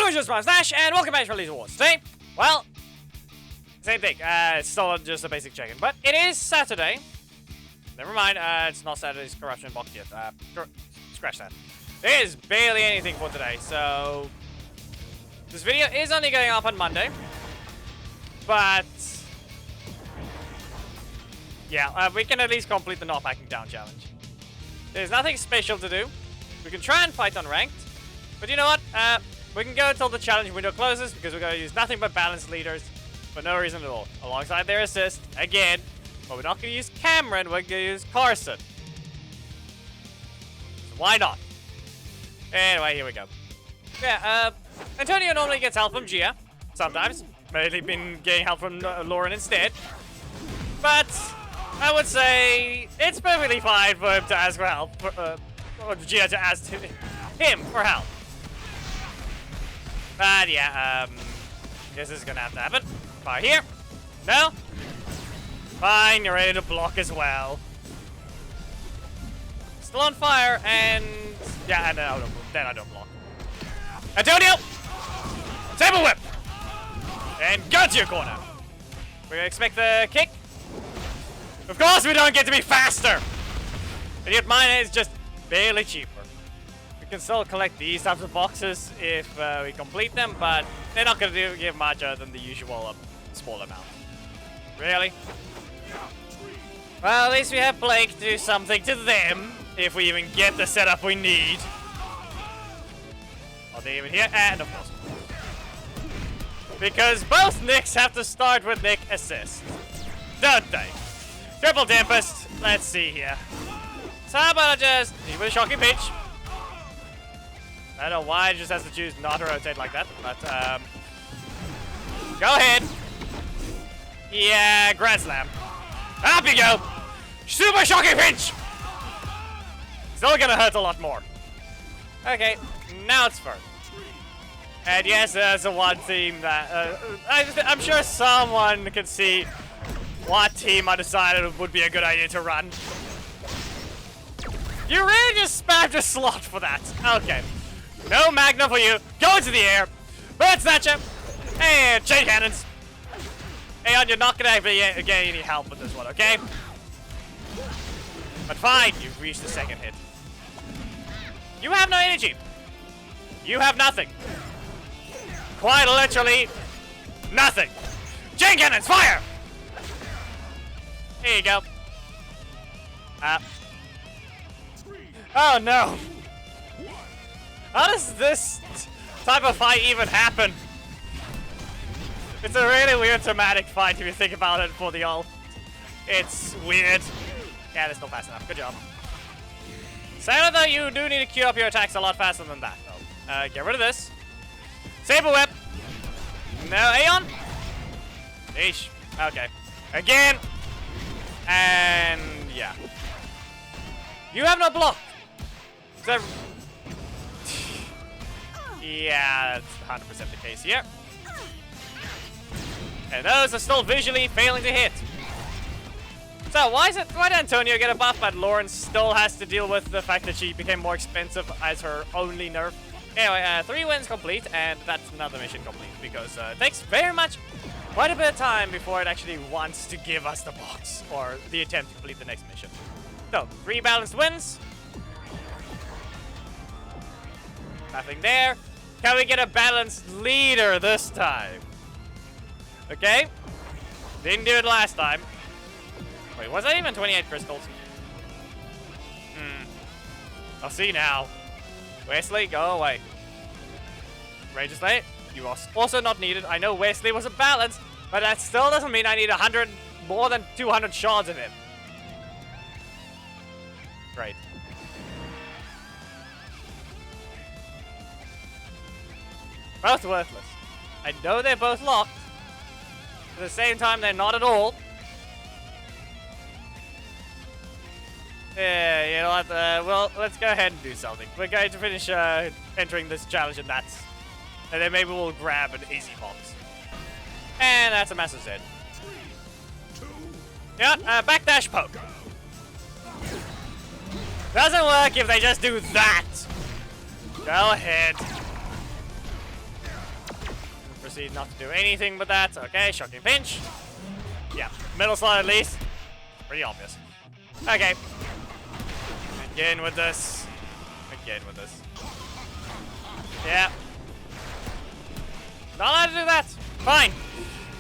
Yo, just my Slash, and welcome back to Release Awards. Today, well, same thing. It's still just a basic check-in, but it is Saturday. Never mind, it's not Saturday's corruption box yet. Scratch that. There is barely anything for today, so this video is only going up on Monday. But yeah, we can at least complete the not backing down challenge. There's nothing special to do. We can try and fight on ranked, but you know what? We can go until the challenge window closes because we're going to use nothing but balanced leaders for no reason at all. Alongside their assist, again, but we're not going to use Cameron, we're going to use Carson. So why not? Anyway, here we go. Yeah, Antonio normally gets help from Gia, sometimes. Mainly been getting help from Lauren instead. But I would say it's perfectly fine for him to ask for help, or Gia to ask him for help. But yeah, guess this is gonna have to happen. Fire here. No? Fine, you're ready to block as well. Still on fire, and yeah, and then I don't block. Antonio! Table whip! And go to your corner. We're gonna expect the kick. Of course we don't get to be faster! And yet mine is just barely cheaper. We can still collect these types of boxes if we complete them, but they're not gonna give much other than the usual small amount. Really? Well, at least we have Blake to do something to them, if we even get the setup we need. Are they even here? And of course. Because both Nicks have to start with Nick assist. Don't they? Triple Tempest. Let's see here. So how about I just leave with a shocking pitch? I don't know why it just has to choose not to rotate like that, but go ahead. Yeah, Grand Slam. Up you go. Super shocking pinch. Still gonna hurt a lot more. Okay, now it's first. And yes, there's a one team that I'm sure someone can see what team I decided would be a good idea to run. You really just spammed a slot for that. Okay. No Magna for you. Go into the air. Bird Snatcher. And chain cannons. Aeon, you're not gonna get any help with this one, okay? But fine, you've reached the second hit. You have no energy. You have nothing. Quite literally, nothing. Chain cannons, fire! Here you go. Oh no. How does this type of fight even happen? It's a really weird thematic fight if you think about it for the ult. It's weird. Yeah, that's not fast enough. Good job. Sarah, though, you do need to queue up your attacks a lot faster than that, though. Get rid of this. Saber whip. No, Aeon. Eesh. Okay. Again. And yeah. You have no block. So, yeah, that's 100% the case here. And those are still visually failing to hit. So why did Antonio get a buff, but Lauren still has to deal with the fact that she became more expensive as her only nerf? Anyway, 3 wins complete, and that's another mission complete, because it takes quite a bit of time before it actually wants to give us the box, or the attempt to complete the next mission. So, 3 balanced wins. Nothing there. Can we get a balanced leader this time? Okay. Didn't do it last time. Wait, was that even 28 crystals? I'll see now. Wesley, go away. Rageous Late, you are also not needed. I know Wesley was a balance, but that still doesn't mean I need more than 200 shards of him. Great. Both worthless. I know they're both locked. At the same time, they're not at all. Yeah, you know what? Well, let's go ahead and do something. We're going to finish entering this challenge, and then maybe we'll grab an easy box. And that's a massive Z. Yeah, backdash poke. Doesn't work if they just do that. Go ahead. proceed not to do anything with that. Okay, shocking pinch. Yeah, middle slot at least. Pretty obvious. Okay. Again with this. Again with this. Yeah. Not allowed to do that. Fine.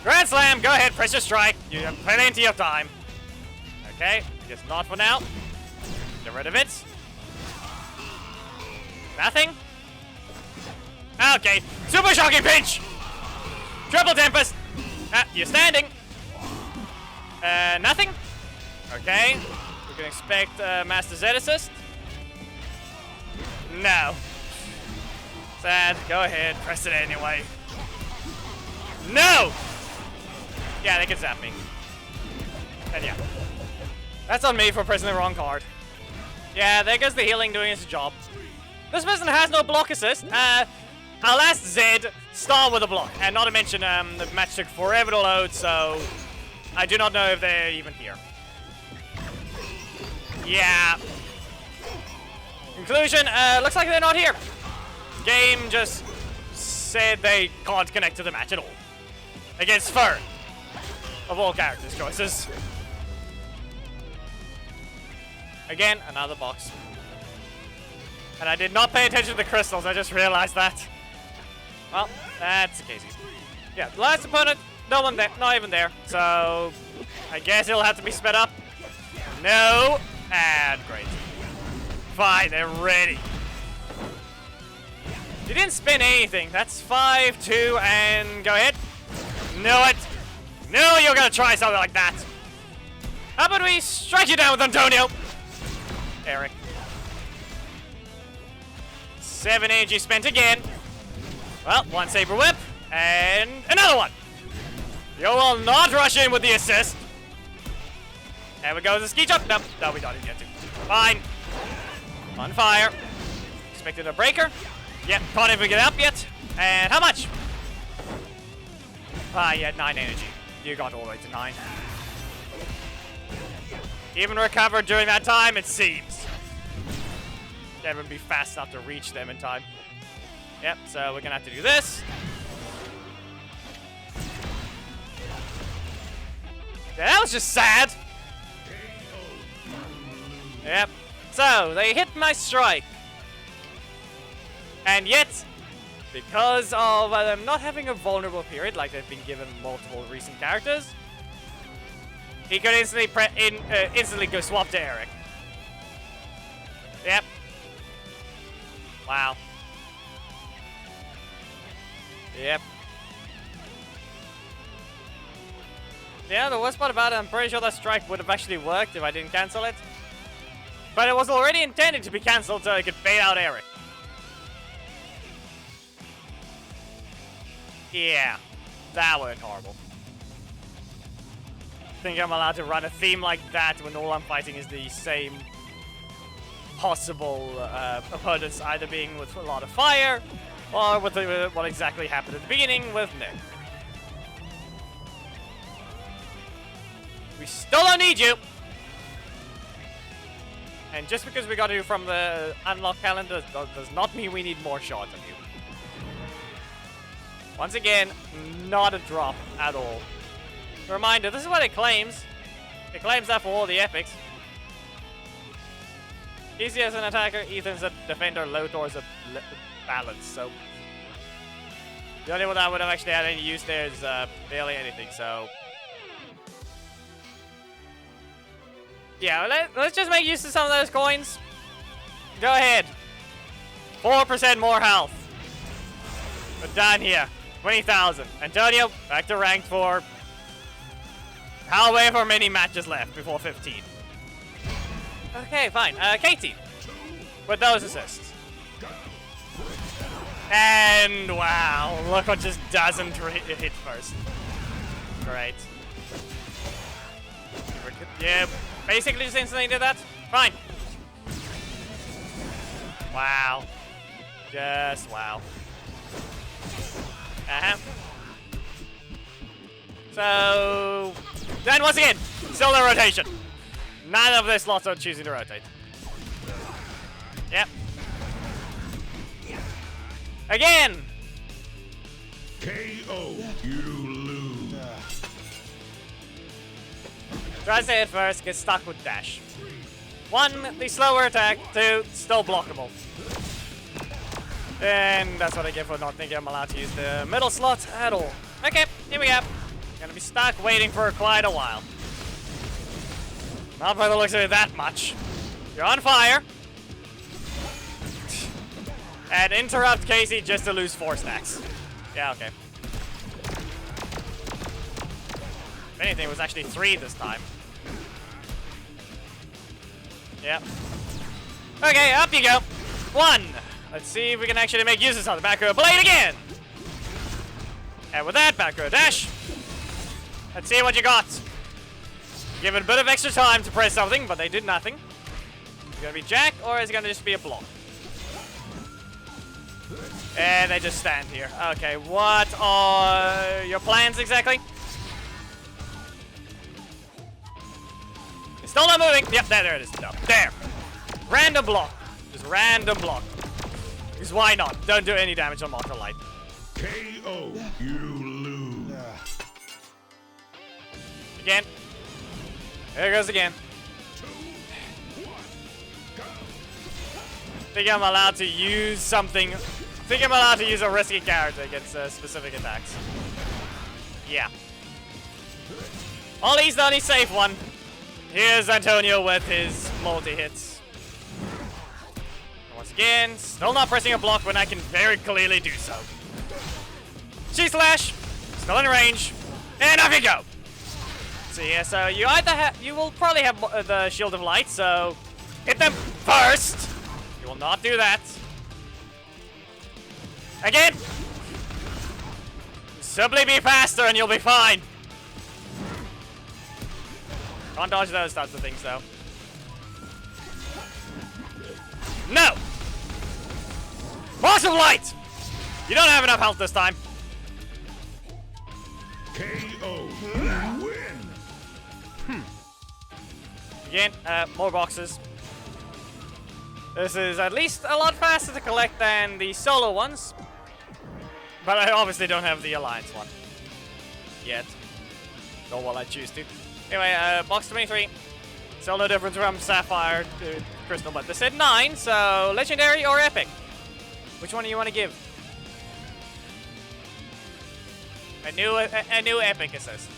Grand Slam, go ahead, press your strike. You have plenty of time. Okay, just not for now. Get rid of it. Nothing. Okay, super shocking pinch. Triple Tempest. You're standing. Nothing. Okay, we can expect Master Z assist. No. Sad. Go ahead, press it anyway. No! Yeah, they can zap me. And yeah. That's on me for pressing the wrong card. Yeah, there goes the healing doing its job. This person has no block assist. I'll ask Zed, start with a block. And not to mention, the match took forever to load, so I do not know if they're even here. Yeah. Conclusion, looks like they're not here. Game just said they can't connect to the match at all. Against Fern. Of all characters' choices. Again, another box. And I did not pay attention to the crystals, I just realized that. Well, that's the case. Yeah, last opponent, no one there, not even there. So, I guess it'll have to be sped up. No, and great. Fine, they're ready. You didn't spin anything. That's 5-2, and go ahead. Knew it. Knew you were gonna try something like that. How about we strike you down with Antonio? Eric. 7 energy spent again. Well, one Saber Whip, and another one. You will not rush in with the assist. There we go, the ski jump. No, we don't get to. Fine. On fire. Expected a breaker. Yep, can't even get up yet. And how much? Yeah, 9 energy. You got all the way to 9. Even recovered during that time, it seems. Can't even be fast enough to reach them in time. Yep, so we're gonna have to do this. Yeah, that was just sad. Yep. So, they hit my strike. And yet, because of them not having a vulnerable period like they've been given multiple recent characters, he could instantly go swap to Eric. Yep. Wow. Yep. Yeah, the worst part about it, I'm pretty sure that strike would have actually worked if I didn't cancel it. But it was already intended to be cancelled so I could bait out Eric. Yeah, that went horrible. Think I'm allowed to run a theme like that when all I'm fighting is the same possible opponents, either being with a lot of fire or with what exactly happened at the beginning with Nick. We still don't need you! And just because we got you from the unlock calendar does not mean we need more shots of you. Once again, not a drop at all. Reminder, this is what it claims. It claims that for all the epics. Easy as an attacker, Ethan's a defender, Lothor's a balance, so... The only one that would have actually had any use there is barely anything, so... Yeah, let's just make use of some of those coins. Go ahead. 4% more health. We're done here. 20,000. Antonio, back to ranked for however many matches left before 15. Okay, fine. Katie. With those assists. And wow, look what just doesn't hit first. Great. Yeah, basically just instantly did that. Fine. Wow. Just wow. So, then once again, still no rotation. None of their slots are choosing to rotate. Yep. Again! KO. You lose. Tries to hit first, gets stuck with dash. 1, the slower attack. 2, still blockable. And that's what I get for not thinking I'm allowed to use the middle slot at all. Okay, here we go. Gonna be stuck waiting for quite a while. Not by the looks of it that much. You're on fire. And interrupt Casey just to lose 4 stacks. Yeah, okay. If anything, it was actually 3 this time. Yeah. Okay, up you go. 1. Let's see if we can actually make use of the back row blade again. And with that, back row dash. Let's see what you got. Give it a bit of extra time to press something, but they did nothing. Is it gonna be Jack, or is it gonna just be a block? And they just stand here. Okay, what are your plans exactly? It's still not moving. Yep, there it is. No, there. Random block. Just random block. Because why not? Don't do any damage on Marker Light. KO. You lose. Again. There it goes again. Think I'm allowed to use something. Think I'm allowed to use a risky character against specific attacks. Yeah. All he's done, he's safe one. Here's Antonio with his multi-hits. Once again, still not pressing a block when I can very clearly do so. G-Slash, still in range, and off you go. So yeah, so you either you will probably have the Shield of Light, so hit them first. You will not do that. Again. Simply be faster and you'll be fine. Can't dodge those types of things though. No! Boss of Light! You don't have enough health this time. KO. Win. Again, more boxes. This is at least a lot faster to collect than the solo ones. But I obviously don't have the Alliance one. Yet. Nor will I choose to. Anyway, box 23. Still no difference from Sapphire to Crystal, but they said 9, so Legendary or Epic? Which one do you want to give? A new Epic, it says.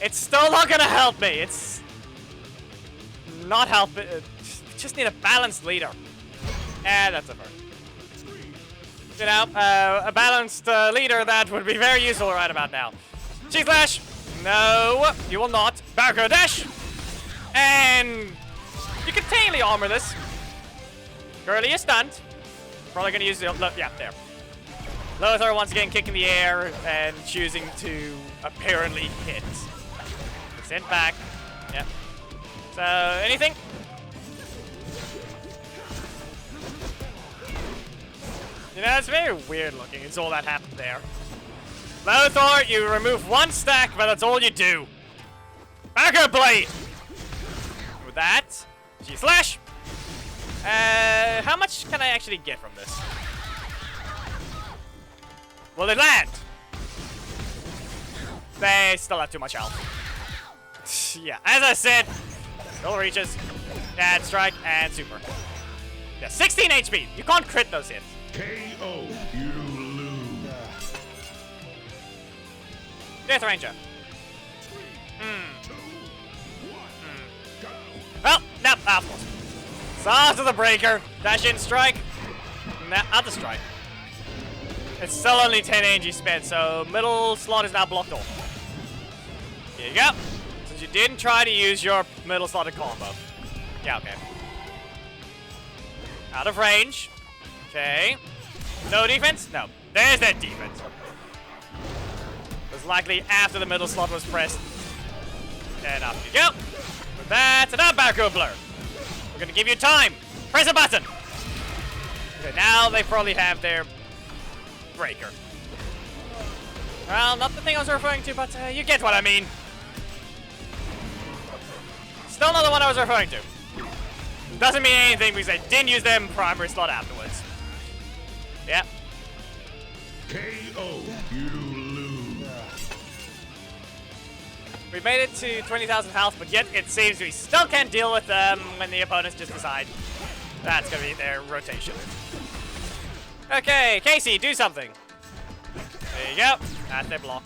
It's still not gonna help me. It's not helping. Just need a balanced leader. And that's a bird. You know, a balanced leader that would be very useful right about now. G-Slash! No, you will not. Barco Dash! And you can totally armor this. Curly is stunned. Probably gonna use the yeah, there. Lothar once again kicking the air and choosing to apparently hit. Sent back. Yep. So, anything? You know, it's very weird looking. It's all that happened there. Lothar, you remove 1 stack, but that's all you do. Barco Blade! With that, G-Slash. How much can I actually get from this? Will it land? They still have too much health. Yeah, as I said, still reaches. And strike and super. Yeah, 16 HP. You can't crit those hits. KO. You lose. Death Ranger. Well, no, of course. So after the breaker, dash in, strike. Nah, other strike. It's still only 10 energy spent, so middle slot is now blocked off. Here you go. Since you didn't try to use your middle slotted combo. Yeah, okay. Out of range. Okay. No defense? No. There's that defense. It was likely after the middle slot was pressed. And up you go. With that, and up Barco Blur. We're gonna give you time. Press a button. Okay, now they probably have their breaker. Well, not the thing I was referring to, but you get what I mean. Still not the one I was referring to. Doesn't mean anything because I didn't use them primary slot afterwards. Yeah, KO. You lose. We made it to 20,000 health, but yet it seems we still can't deal with them when the opponents just decide that's gonna be their rotation. Okay, Casey, do something. There you go. That's their block.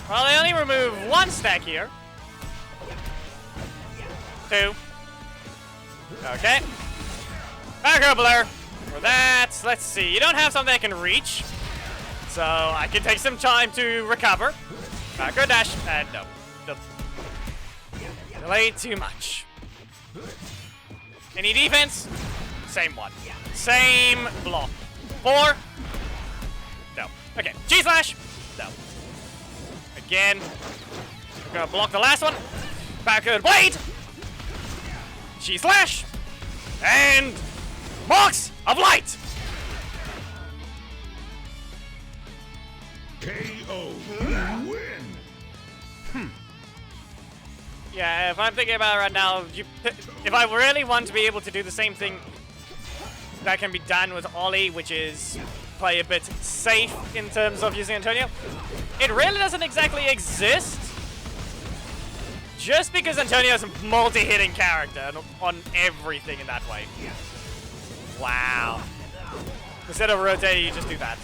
Well, they only remove one stack here. 2. Okay. Back blur. For that, let's see. You don't have something that can reach, so I can take some time to recover. Backer dash. No. Delayed too much. Any defense? Same one. Same block. 4. No. Okay. G-slash. No. Again. We're gonna block the last one. Backward blade. G-slash. And Box of Light. KO. You win. Yeah, if I'm thinking about it right now, if I really want to be able to do the same thing that can be done with Ollie, which is play a bit safe in terms of using Antonio, it really doesn't exactly exist. Just because Antonio is a multi-hitting character on everything in that way. Wow. Instead of rotating, you just do that.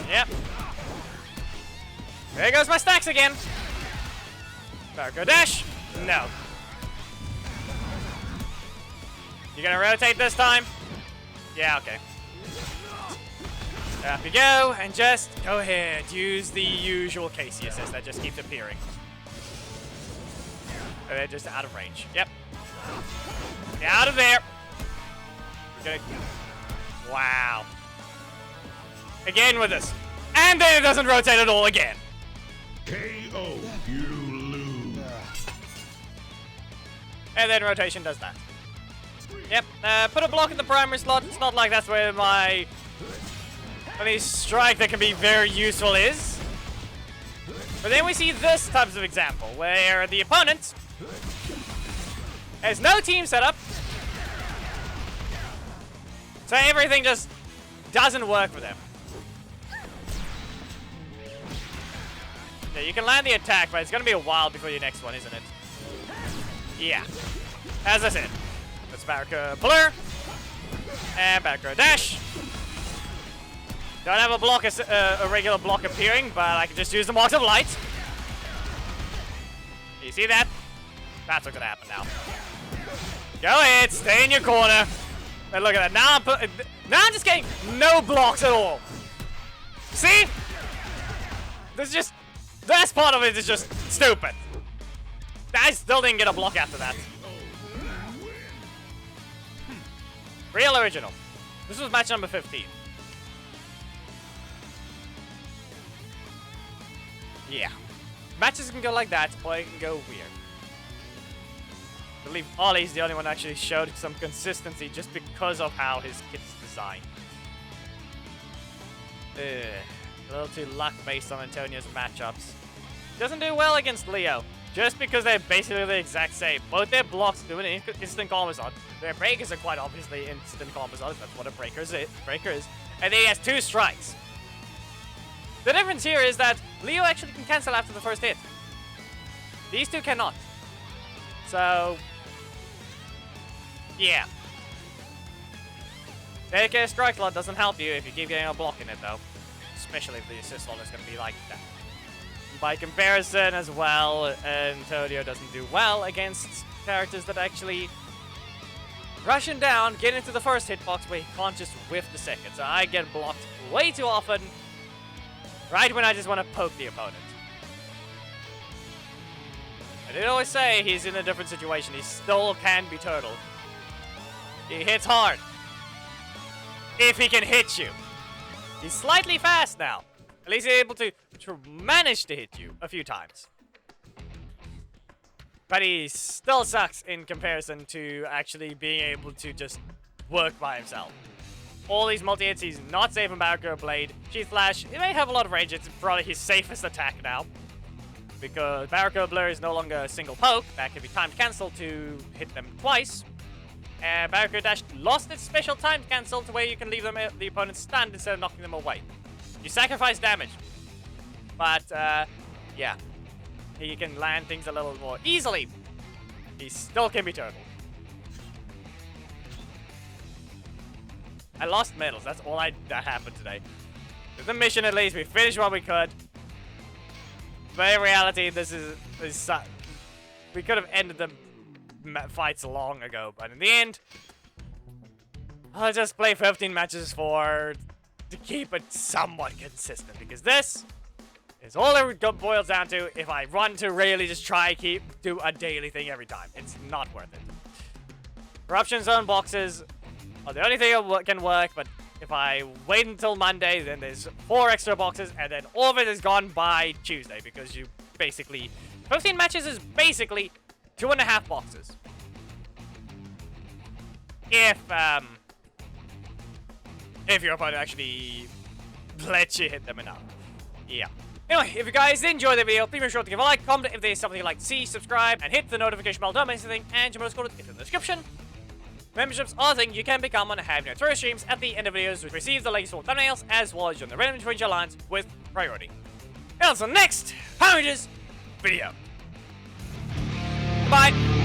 Yep. There goes my stacks again. Go dash. No. You gonna rotate this time? Yeah, okay. Up you go, and just go ahead. Use the usual Casey assist that just keeps appearing. And they're just out of range. Yep. Get out of there. We're gonna... Wow. Again with this. And then it doesn't rotate at all again. KO. You lose. And then rotation does that. Yep. Put a block in the primary slot. It's not like that's where my only strike that can be very useful is. But then we see this type of example where the opponent has no team setup. So everything just doesn't work for them. Yeah, you can land the attack, but it's going to be a while before your next one, isn't it? Yeah. As I said, let's back blur. And back dash. Don't have a block, a regular block appearing, but I can just use the Marks of Light. You see that? That's what's gonna happen now. Go ahead, stay in your corner. And look at that. Now I'm just getting no blocks at all. See? This is just... This part of it is just stupid. I still didn't get a block after that. Real original. This was match number 15. Yeah. Matches can go like that, or it can go weird. I believe Ollie's the only one that actually showed some consistency just because of how his kit's designed. A little too luck-based on Antonio's matchups. Doesn't do well against Leo, just because they're basically the exact same. Both their blocks do an instant combos on. Their breakers are quite obviously instant combos on. That's what a breaker is. And he has 2 strikes. The difference here is that Leo actually can cancel after the first hit. These two cannot. So, yeah. AK strike slot doesn't help you if you keep getting a block in it, though. Especially if the assist slot is going to be like that. By comparison as well, Antonio doesn't do well against characters that actually rush him down, get into the first hitbox where he can't just whiff the second. So I get blocked way too often, right when I just want to poke the opponent. I did always say he's in a different situation. He still can be turtled. He hits hard. If he can hit you. He's slightly fast now. At least he's able to manage to hit you a few times. But he still sucks in comparison to actually being able to just work by himself. All these multi-hits, he's not safe on Barracuda Blade. Sheath Flash, he may have a lot of range. It's probably his safest attack now. Because Barracuda Blur is no longer a single poke. That can be timed cancel to hit them twice. Barricade Dash lost its special time cancel to where you can leave them the opponent's stand instead of knocking them away. You sacrifice damage. But, yeah. He can land things a little more easily. He still can be turtled. I lost medals. That's all that happened today. With the mission, at least, we finished what we could. But in reality, this is we could have ended the fights long ago. But in the end, I'll just play 15 matches to keep it somewhat consistent. Because this is all it boils down to if I run to really just do a daily thing every time. It's not worth it. Corruption Zone boxes are the only thing that can work, but if I wait until Monday, then there's 4 extra boxes, and then all of it is gone by Tuesday, because you basically... 15 matches is basically 2.5 boxes. If your opponent actually lets you hit them enough. Yeah. Anyway, if you guys enjoyed the video, please make sure to give a like, comment if there's something you'd like to see, subscribe, and hit the notification bell, don't miss anything, and your bonus code is in the description. Memberships are a thing you can become on Have No Tourist streams at the end of videos, which receive the latest full thumbnails, as well as join the random Twitch Alliance with priority. And until next Power Rangers video. Bye.